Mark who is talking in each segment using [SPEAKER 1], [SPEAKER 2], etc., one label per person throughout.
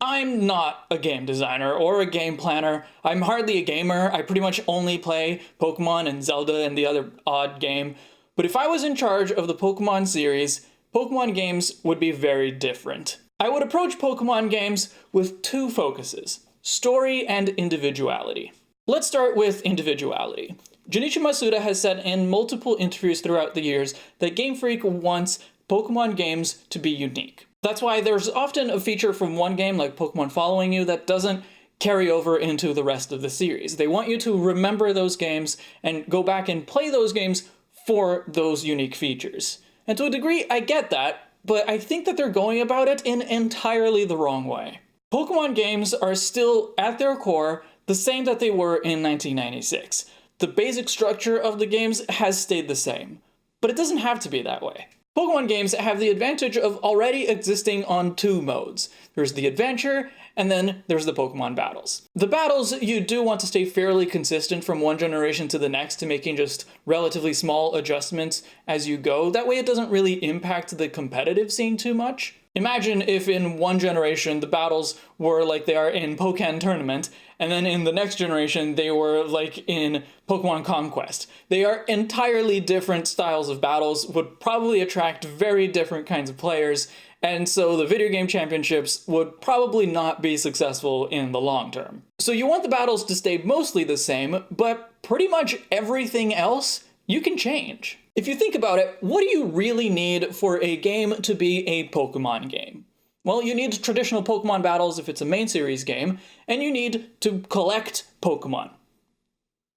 [SPEAKER 1] I'm not a game designer or a game planner. I'm hardly a gamer. I pretty much only play Pokemon and Zelda and the other odd game. But if I was in charge of the Pokemon series, Pokemon games would be very different. I would approach Pokemon games with two focuses: story and individuality. Let's start with individuality. Junichi Masuda has said in multiple interviews throughout the years that Game Freak wants Pokemon games to be unique. That's why there's often a feature from one game, like Pokemon Following You, that doesn't carry over into the rest of the series. They want you to remember those games and go back and play those games for those unique features. And to a degree, I get that, but I think that they're going about it in entirely the wrong way. Pokemon games are still, at their core, the same that they were in 1996. The basic structure of the games has stayed the same, but it doesn't have to be that way. Pokemon games have the advantage of already existing on two modes. There's the adventure, and then there's the Pokemon battles. The battles, you do want to stay fairly consistent from one generation to the next to making just relatively small adjustments as you go. That way it doesn't really impact the competitive scene too much. Imagine if in one generation the battles were like they are in Pokken Tournament, and then in the next generation they were like in Pokemon Conquest. They are entirely different styles of battles, would probably attract very different kinds of players, and so the video game championships would probably not be successful in the long term. So you want the battles to stay mostly the same, but pretty much everything else you can change. If you think about it, what do you really need for a game to be a Pokemon game? Well, you need traditional Pokemon battles if it's a main series game, and you need to collect Pokemon.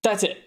[SPEAKER 1] That's it.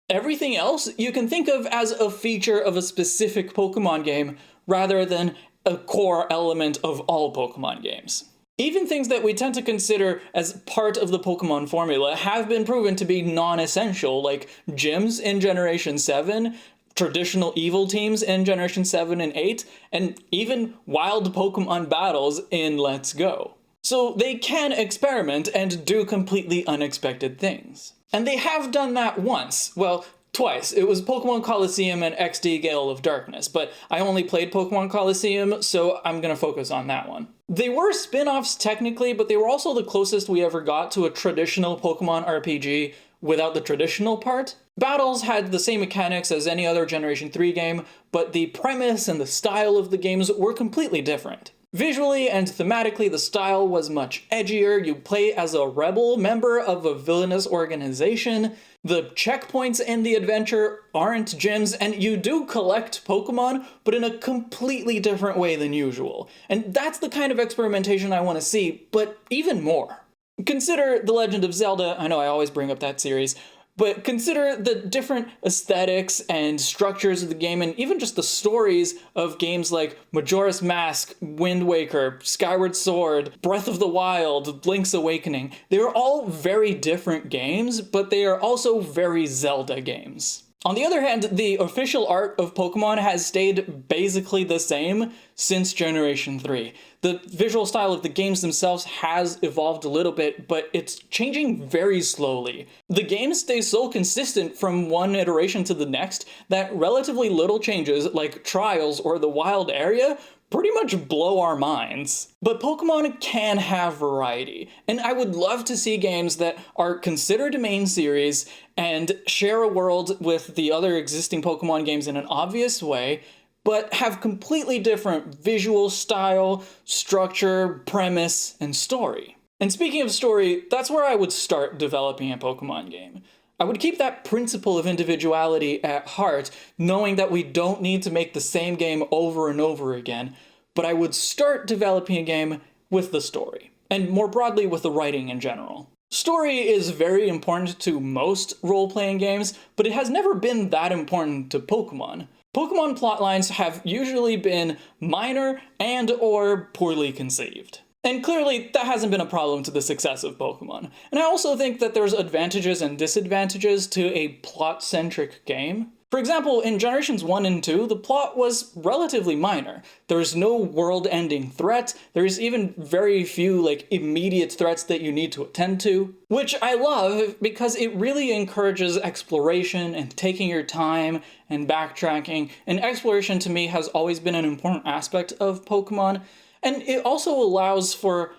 [SPEAKER 1] Everything else you can think of as a feature of a specific Pokemon game rather than a core element of all Pokemon games. Even things that we tend to consider as part of the Pokemon formula have been proven to be non-essential, like gyms in Generation 7, traditional evil teams in Generation 7 and 8, and even wild Pokemon battles in Let's Go. So they can experiment and do completely unexpected things. And they have done that once. Well, twice. It was Pokemon Coliseum and XD Gale of Darkness, but I only played Pokemon Coliseum, so I'm gonna focus on that one. They were spin-offs technically, but they were also the closest we ever got to a traditional Pokemon RPG without the traditional part. Battles had the same mechanics as any other Generation 3 game, but the premise and the style of the games were completely different. Visually and thematically, the style was much edgier. You play as a rebel member of a villainous organization. The checkpoints in the adventure aren't gyms, and you do collect Pokemon, but in a completely different way than usual. And that's the kind of experimentation I want to see, but even more. Consider The Legend of Zelda. I know I always bring up that series, but consider the different aesthetics and structures of the game, and even just the stories of games like Majora's Mask, Wind Waker, Skyward Sword, Breath of the Wild, Link's Awakening. They are all very different games, but they are also very Zelda games. On the other hand, the official art of Pokemon has stayed basically the same since Generation 3. The visual style of the games themselves has evolved a little bit, but it's changing very slowly. The games stay so consistent from one iteration to the next that relatively little changes, like Trials or the Wild Area, pretty much blow our minds. But Pokemon can have variety, and I would love to see games that are considered a main series and share a world with the other existing Pokemon games in an obvious way, but have completely different visual style, structure, premise, and story. And speaking of story, that's where I would start developing a Pokemon game. I would keep that principle of individuality at heart, knowing that we don't need to make the same game over and over again, but I would start developing a game with the story, and more broadly with the writing in general. Story is very important to most role-playing games, but it has never been that important to Pokemon. Pokemon plotlines have usually been minor and or poorly conceived. And clearly, that hasn't been a problem to the success of Pokemon. And I also think that there's advantages and disadvantages to a plot-centric game. For example, in Generations 1 and 2, the plot was relatively minor. There's no world-ending threat, there's even very few, immediate threats that you need to attend to. Which I love, because it really encourages exploration and taking your time and backtracking, and exploration to me has always been an important aspect of Pokemon. And it also allows for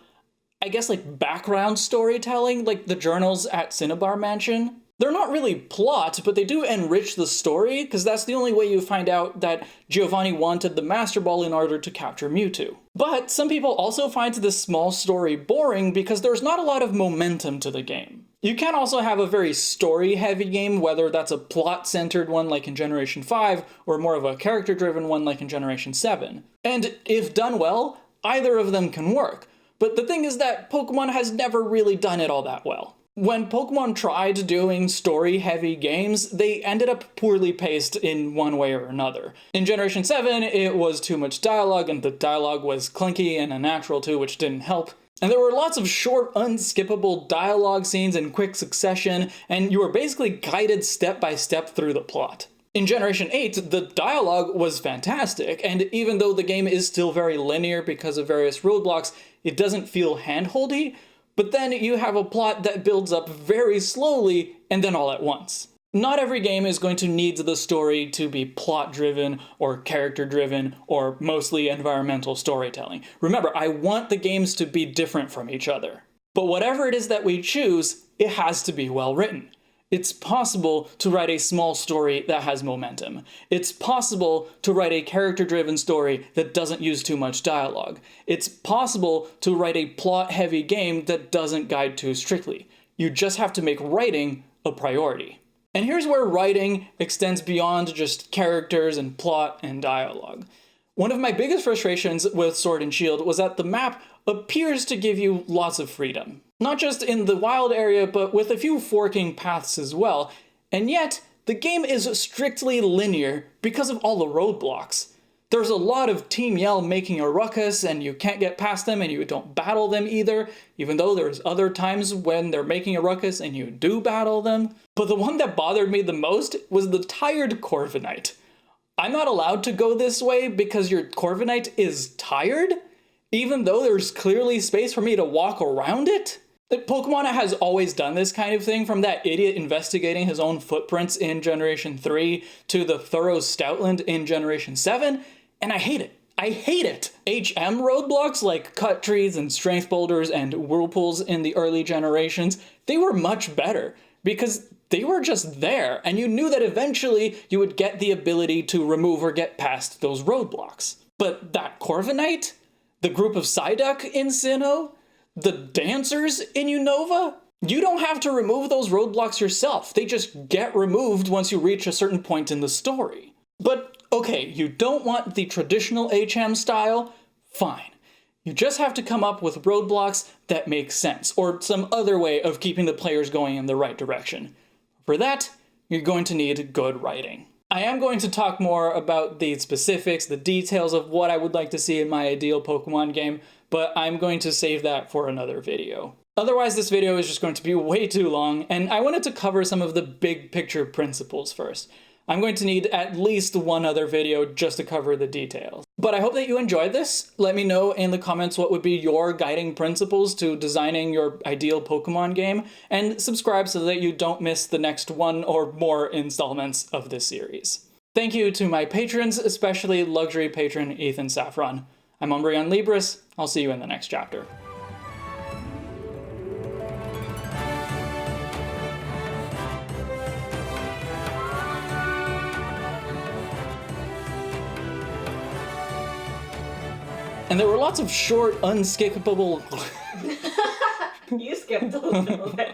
[SPEAKER 1] I guess, like background storytelling, like the journals at Cinnabar Mansion. They're not really plot, but they do enrich the story, because that's the only way you find out that Giovanni wanted the Master Ball in order to capture Mewtwo. But some people also find this small story boring because there's not a lot of momentum to the game. You can also have a very story-heavy game, whether that's a plot-centered one like in Generation 5, or more of a character-driven one like in Generation 7. And if done well, either of them can work. But the thing is that Pokemon has never really done it all that well. When Pokemon tried doing story-heavy games, they ended up poorly paced in one way or another. In Generation 7, it was too much dialogue, and the dialogue was clunky and unnatural too, which didn't help. And there were lots of short, unskippable dialogue scenes in quick succession, and you were basically guided step by step through the plot. In Generation 8, the dialogue was fantastic, and even though the game is still very linear because of various roadblocks, it doesn't feel hand-holdy. But then you have a plot that builds up very slowly and then all at once. Not every game is going to need the story to be plot-driven or character-driven or mostly environmental storytelling. Remember, I want the games to be different from each other. But whatever it is that we choose, it has to be well written. It's possible to write a small story that has momentum. It's possible to write a character-driven story that doesn't use too much dialogue. It's possible to write a plot-heavy game that doesn't guide too strictly. You just have to make writing a priority. And here's where writing extends beyond just characters and plot and dialogue. One of my biggest frustrations with Sword and Shield was that the map appears to give you lots of freedom. Not just in the wild area, but with a few forking paths as well. And yet, the game is strictly linear because of all the roadblocks. There's a lot of Team Yell making a ruckus, and you can't get past them, and you don't battle them either, even though there's other times when they're making a ruckus and you do battle them. But the one that bothered me the most was the tired Corviknight. I'm not allowed to go this way because your Corviknight is tired, even though there's clearly space for me to walk around it? Pokemon has always done this kind of thing, from that idiot investigating his own footprints in Generation 3 to the thorough Stoutland in Generation 7, and I hate it. I hate it! HM roadblocks like cut trees and strength boulders and whirlpools in the early generations, they were much better, because they were just there, and you knew that eventually you would get the ability to remove or get past those roadblocks. But that Corviknight? The group of Psyduck in Sinnoh? The dancers in Unova? You don't have to remove those roadblocks yourself. They just get removed once you reach a certain point in the story. But okay, you don't want the traditional HM style? Fine. You just have to come up with roadblocks that make sense, or some other way of keeping the players going in the right direction. For that, you're going to need good writing. I am going to talk more about the specifics, the details of what I would like to see in my ideal Pokemon game, but I'm going to save that for another video. Otherwise, this video is just going to be way too long, and I wanted to cover some of the big picture principles first. I'm going to need at least one other video just to cover the details. But I hope that you enjoyed this. Let me know in the comments what would be your guiding principles to designing your ideal Pokemon game, and subscribe so that you don't miss the next one or more installments of this series. Thank you to my patrons, especially luxury patron Ethan Saffron. I'm Umbreon Libris. I'll see you in the next chapter. And there were lots of short, unskippable...
[SPEAKER 2] You skipped a little bit.